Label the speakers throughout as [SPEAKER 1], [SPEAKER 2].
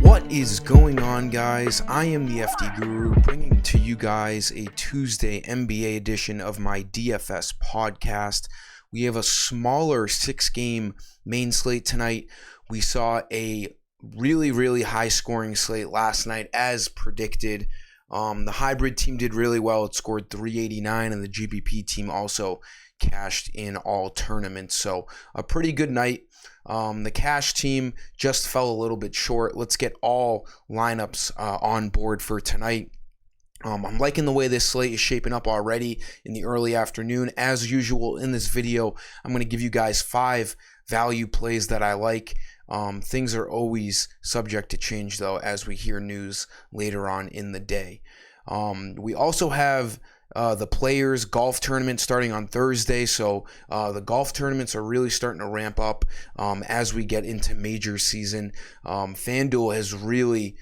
[SPEAKER 1] What is going on, guys? I am the FD Guru, bringing to you guys a Tuesday NBA edition of my DFS podcast. We have a smaller 6-game main slate tonight. We saw a really high-scoring slate last night, as predicted. The hybrid team did really well. It scored 389, and the GBP team also cashed in all tournaments. So a pretty good night. The cash team just fell a little bit short. Let's get all lineups on board for tonight. I'm liking the way this slate is shaping up already in the early afternoon. As usual in this video, I'm going to give you guys 5 value plays that I like. Things are always subject to change, though, as we hear news later on in the day. We also have the Players golf tournament starting on Thursday, so the golf tournaments are really starting to ramp up as we get into major season. FanDuel has really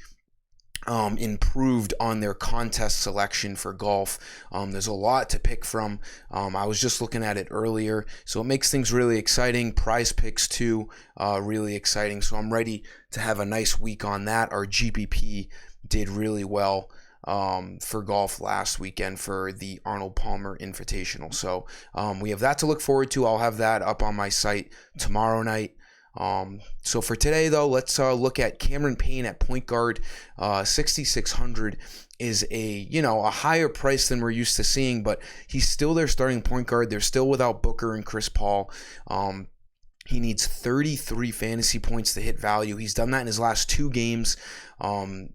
[SPEAKER 1] improved on their contest selection for golf. There's a lot to pick from. I was just looking at it earlier, so it makes things really exciting. Prize picks too, really exciting. So I'm ready to have a nice week on that. Our GPP did really well for golf last weekend for the Arnold Palmer Invitational. So we have that to look forward to. I'll have that up on my site tomorrow night. So for today, though, let's look at Cameron Payne at point guard. 6,600 is a higher price than we're used to seeing, but he's still their starting point guard. They're still without Booker and Chris Paul. He needs 33 fantasy points to hit value. He's done that in his last 2 games.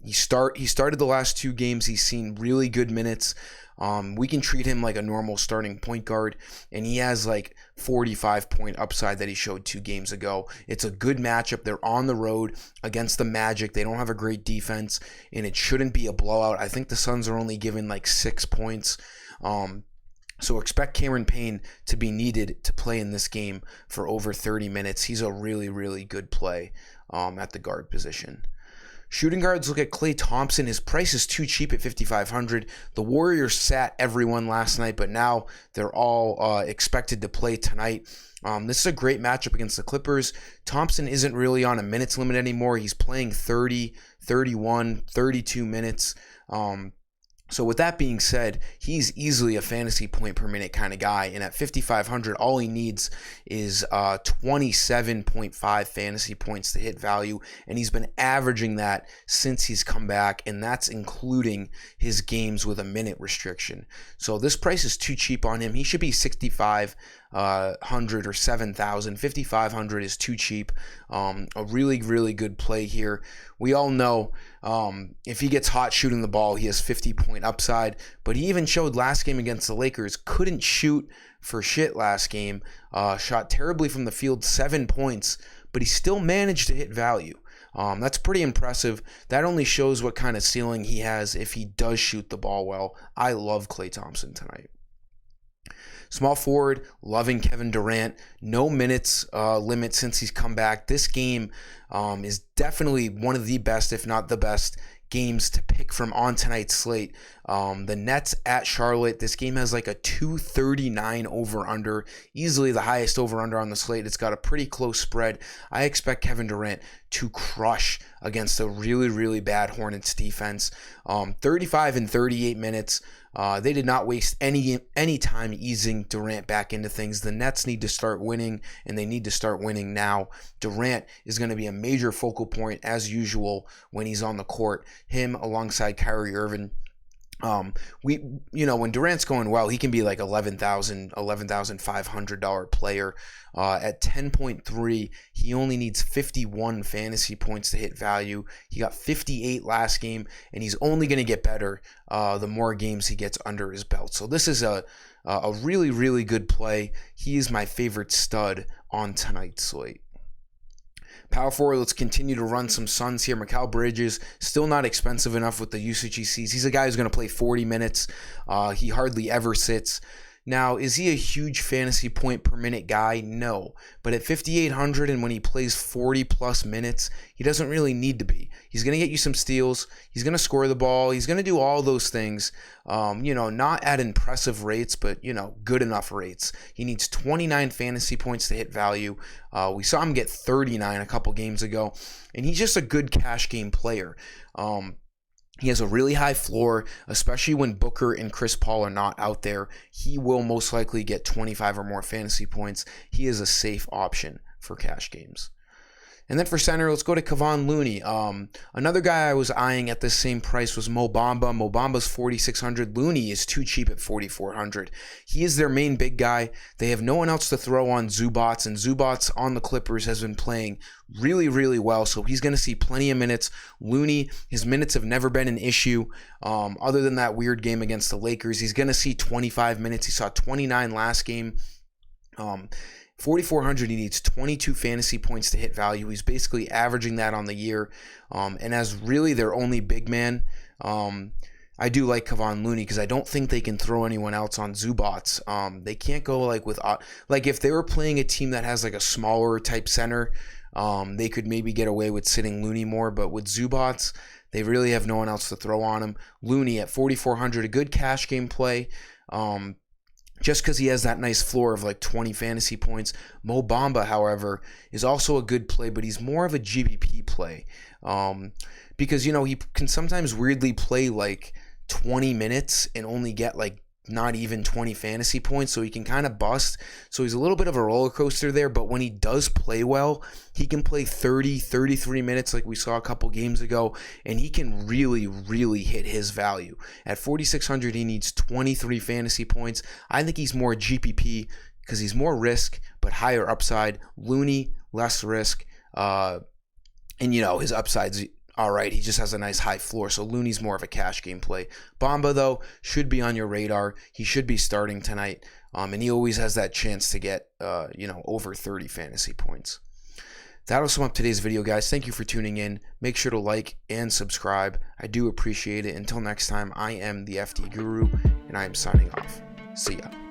[SPEAKER 1] He started the last 2 games. He's seen really good minutes. We can treat him like a normal starting point guard, and he has like 45-point upside that he showed 2 games ago. It's a good matchup. They're on the road against the Magic. They don't have a great defense, and it shouldn't be a blowout. I think the Suns are only given like 6 points. So expect Cameron Payne to be needed to play in this game for over 30 minutes. He's a really good play at the guard position. Shooting guards, look at Klay Thompson. His price is too cheap at $5,500. The Warriors sat everyone last night, but now they're all expected to play tonight. This is a great matchup against the Clippers. Thompson isn't really on a minutes limit anymore. He's playing 30, 31, 32 minutes. So with that being said, he's easily a fantasy point per minute kind of guy. And at 5,500, all he needs is 27.5 fantasy points to hit value. And he's been averaging that since he's come back. And that's including his games with a minute restriction. So this price is too cheap on him. He should be 6,500 or 7,000. 5,500 is too cheap. A really good play here. We all know if he gets hot shooting the ball, he has 50-point upside. But he even showed last game against the Lakers, couldn't shoot for shit last game. Shot terribly from the field, 7 points, but he still managed to hit value. That's pretty impressive. That only shows what kind of ceiling he has if he does shoot the ball well. I love Klay Thompson tonight. Small forward, loving Kevin Durant. No minutes limit since he's come back. This game is definitely one of the best, if not the best, games to pick from on tonight's slate. The Nets at Charlotte. This game has like a 239 over-under. Easily the highest over-under on the slate. It's got a pretty close spread. I expect Kevin Durant to crush against a really bad Hornets defense. 35 and 38 minutes. They did not waste any time easing Durant back into things. The Nets need to start winning, and they need to start winning now. Durant is going to be a major focal point, as usual, when he's on the court. Him alongside Kyrie Irving. When Durant's going well, he can be like $11,500 player. At 10.3, he only needs 51 fantasy points to hit value. He got 58 last game, and he's only going to get better the more games he gets under his belt. So this is a really good play. He is my favorite stud on tonight's slate. Power forward, let's continue to run some Suns here. Macau Bridges, still not expensive enough with the usage he sees. He's a guy who's going to play 40 minutes. He hardly ever sits. Now, is he a huge fantasy point per minute guy? No. But at 5,800 and when he plays 40 plus minutes, he doesn't really need to be. He's going to get you some steals. He's going to score the ball. He's going to do all those things. Not at impressive rates, but, good enough rates. He needs 29 fantasy points to hit value. We saw him get 39 a couple games ago, and he's just a good cash game player. He has a really high floor, especially when Booker and Chris Paul are not out there. He will most likely get 25 or more fantasy points. He is a safe option for cash games. And then for center, let's go to Kavon Looney. Another guy I was eyeing at this same price was Mo Bamba. Mo Bamba's 4,600. Looney is too cheap at 4,400. He is their main big guy. They have no one else to throw on Zubac, and Zubac on the Clippers has been playing really, really well, so he's going to see plenty of minutes. Looney, his minutes have never been an issue. Other than that weird game against the Lakers, he's going to see 25 minutes. He saw 29 last game. 4,400, he needs 22 fantasy points to hit value. He's basically averaging that on the year. And as really their only big man, I do like Kavon Looney because I don't think they can throw anyone else on Zubac. They can't go if they were playing a team that has like a smaller type center, they could maybe get away with sitting Looney more. But with Zubac, they really have no one else to throw on him. Looney at 4,400, a good cash game play. Just because he has that nice floor of like 20 fantasy points. Mo Bamba, however, is also a good play, but he's more of a GPP play. Because, he can sometimes weirdly play like 20 minutes and only get like not even 20 fantasy points, so he can kind of bust. So he's a little bit of a roller coaster there, but when he does play well, he can play 30, 33 minutes like we saw a couple games ago, and he can really, really hit his value. At 4,600, he needs 23 fantasy points. I think he's more GPP because he's more risk, but higher upside. Looney, less risk, and his upside's all right, he just has a nice high floor, so Looney's more of a cash game play. Bamba, though, should be on your radar. He should be starting tonight, and he always has that chance to get, over 30 fantasy points. That'll sum up today's video, guys. Thank you for tuning in. Make sure to like and subscribe. I do appreciate it. Until next time, I am the FD Guru, and I am signing off. See ya.